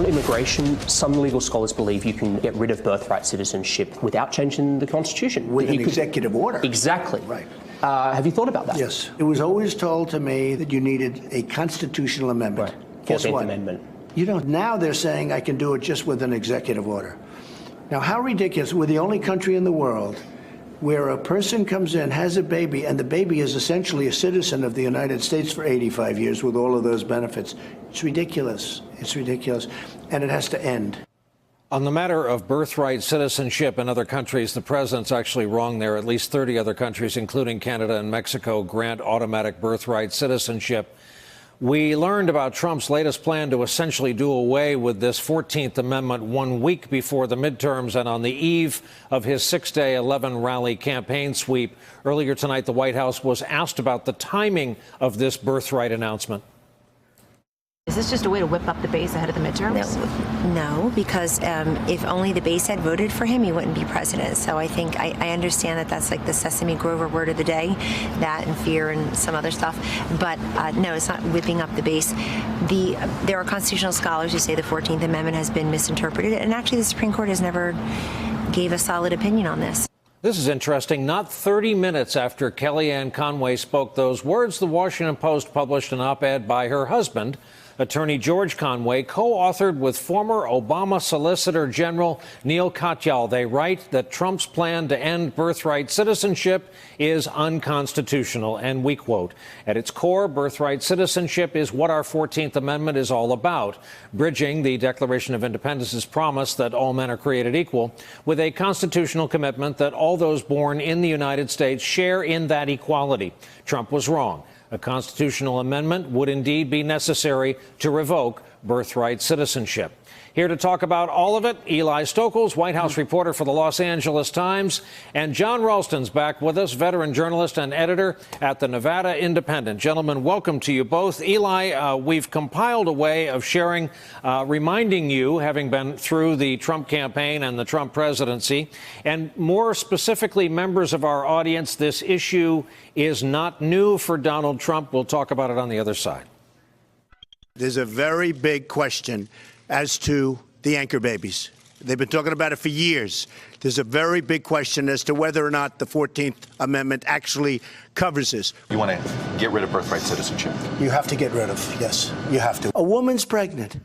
On immigration, some legal scholars believe you can get rid of birthright citizenship without changing the Constitution. With an executive order. Exactly. Right. Have you thought about that? Yes. It was always told to me that you needed a constitutional amendment. Right. Guess 14th what? Amendment. You know, now they're saying I can do it just with an executive order. Now, how ridiculous. We're the only country in the world where a person comes in, has a baby, and the baby is essentially a citizen of the United States for 85 years with all of those benefits. It's ridiculous. It's ridiculous. And it has to end. On the matter of birthright citizenship in other countries, the president's actually wrong there. At least 30 other countries, including Canada and Mexico, grant automatic birthright citizenship. We learned about Trump's latest plan to essentially do away with this 14th Amendment 1 week before the midterms and on the eve of his 6-day 11-rally campaign sweep. Earlier tonight, the White House was asked about the timing of this birthright announcement. Is this just a way to whip up the base ahead of the midterms? No, because if only the base had voted for him, he wouldn't be president. So I think I understand that that's like the Sesame Grover word of the day, that and fear and some other stuff. But no, it's not whipping up the base. There are constitutional scholars who say the 14th Amendment has been misinterpreted, and actually the Supreme Court has never gave a solid opinion on this. This is interesting. Not 30 minutes after Kellyanne Conway spoke those words, the Washington Post published an op-ed by her husband, Attorney George Conway, co-authored with former Obama Solicitor General Neil Katyal. They write that Trump's plan to end birthright citizenship is unconstitutional. And we quote, at its core, birthright citizenship is what our 14th Amendment is all about, bridging the Declaration of Independence's promise that all men are created equal with a constitutional commitment that all those born in the United States share in that equality. Trump was wrong. A constitutional amendment would indeed be necessary to revoke birthright citizenship. Here to talk about all of it, Eli Stokols, White House reporter for the Los Angeles Times, and John Ralston's back with us, veteran journalist and editor at the Nevada Independent. Gentlemen, welcome to you both. Eli, we've compiled a way of sharing, reminding you, having been through the Trump campaign and the Trump presidency, and more specifically, members of our audience, this issue is not new for Donald Trump. We'll talk about it on the other side. There's a very big question as to the anchor babies. They've been talking about it for years. There's a very big question as to whether or not the 14th Amendment actually covers this. You want to get rid of birthright citizenship? You have to get rid of, yes, you have to. A woman's pregnant.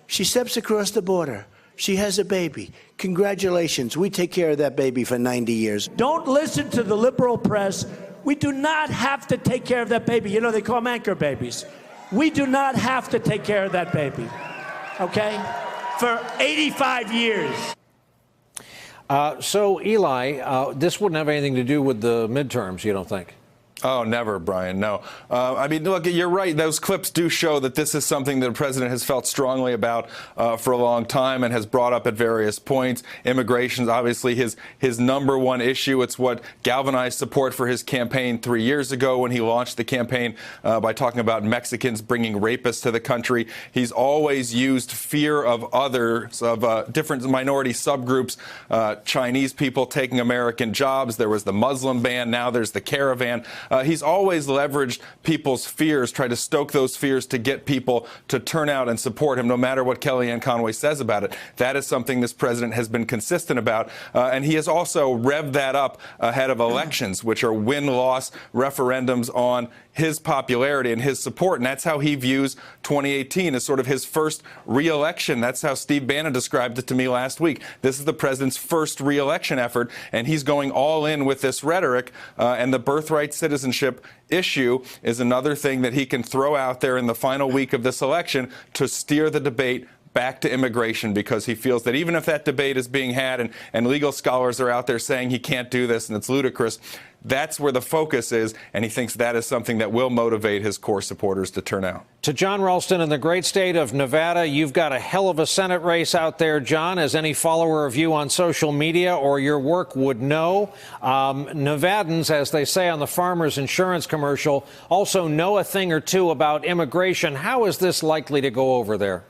She steps across the border. She has a baby. Congratulations. We take care of that baby for 90 years. Don't listen to the liberal press. We do not have to take care of that baby. You know, they call them anchor babies. We do not have to take care of that baby. Okay? For 85 years. So, Eli, this wouldn't have anything to do with the midterms, you don't think? Oh, never, Brian. No. I mean, look, you're right. Those clips do show that this is something that the president has felt strongly about for a long time and has brought up at various points. Immigration is obviously his number one issue. It's what galvanized support for his campaign 3 years ago when he launched the campaign by talking about Mexicans bringing rapists to the country. He's always used fear of others, of different minority subgroups, Chinese people taking American jobs. There was the Muslim ban. Now there's the caravan. He's always leveraged people's fears, tried to stoke those fears to get people to turn out and support him, no matter what Kellyanne Conway says about it. That is something this president has been consistent about. And he has also revved that up ahead of elections, which are win-loss referendums on his popularity and his support. And that's how he views 2018 as sort of his first re-election. That's how Steve Bannon described it to me last week. This is the president's first re-election effort, and he's going all in with this rhetoric. And the birthright citizenship issue is another thing that he can throw out there in the final week of this election to steer the debate back to immigration, because he feels that even if that debate is being had and legal scholars are out there saying he can't do this and it's ludicrous, that's where the focus is, and he thinks that is something that will motivate his core supporters to turn out. To John Ralston in the great state of Nevada, you've got a hell of a Senate race out there, John, as any follower of you on social media or your work would know. Nevadans, as they say on the Farmers Insurance commercial, also know a thing or two about immigration. How is this likely to go over there?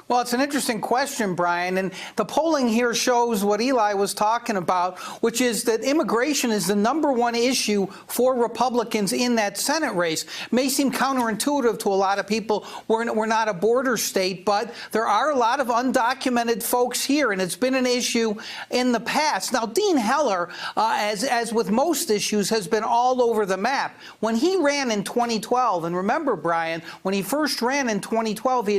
Well, it's an interesting question, Brian, and the polling here shows what Eli was talking about, which is that immigration is the #1 issue for Republicans in that Senate race. It may seem counterintuitive to a lot of people. We're not a border state, but there are a lot of undocumented folks here, and it's been an issue in the past. Now, Dean Heller, as with most issues, has been all over the map. When he ran in 2012, and remember, Brian, when he first ran in 2012, he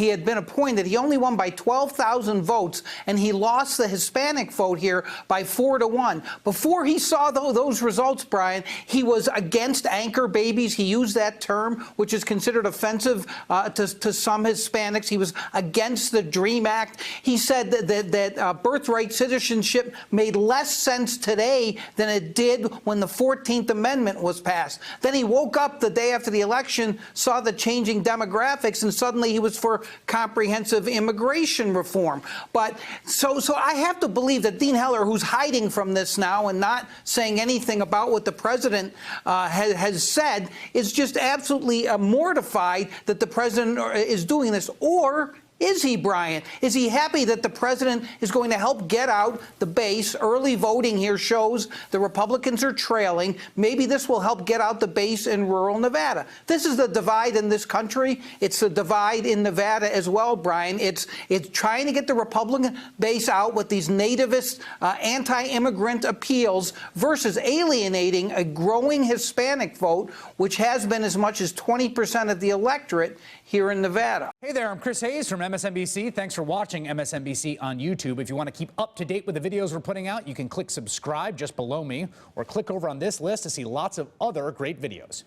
had been appointed. He only won by 12,000 votes, and he lost the Hispanic vote here by 4-1. Before he saw those results, Brian, he was against anchor babies. He used that term, which is considered offensive to some Hispanics. He was against the DREAM Act. He said that birthright citizenship made less sense today than it did when the 14th Amendment was passed. Then he woke up the day after the election, saw the changing demographics, and suddenly he was for comprehensive immigration reform. But so I have to believe that Dean Heller, who's hiding from this now and not saying anything about what the president has said, is just absolutely mortified that the president is doing this. Or is he, Brian? Is he happy that the president is going to help get out the base? Early voting here shows the Republicans are trailing. Maybe this will help get out the base in rural Nevada. This is the divide in this country. It's the divide in Nevada as well, Brian. It's trying to get the Republican base out with these nativist, anti-immigrant appeals versus alienating a growing Hispanic vote, which has been as much as 20% of the electorate here in Nevada. Hey there, I'm Chris Hayes from MSNBC. Thanks for watching MSNBC on YouTube. If you want to keep up to date with the videos we're putting out, you can click subscribe just below me or click over on this list to see lots of other great videos.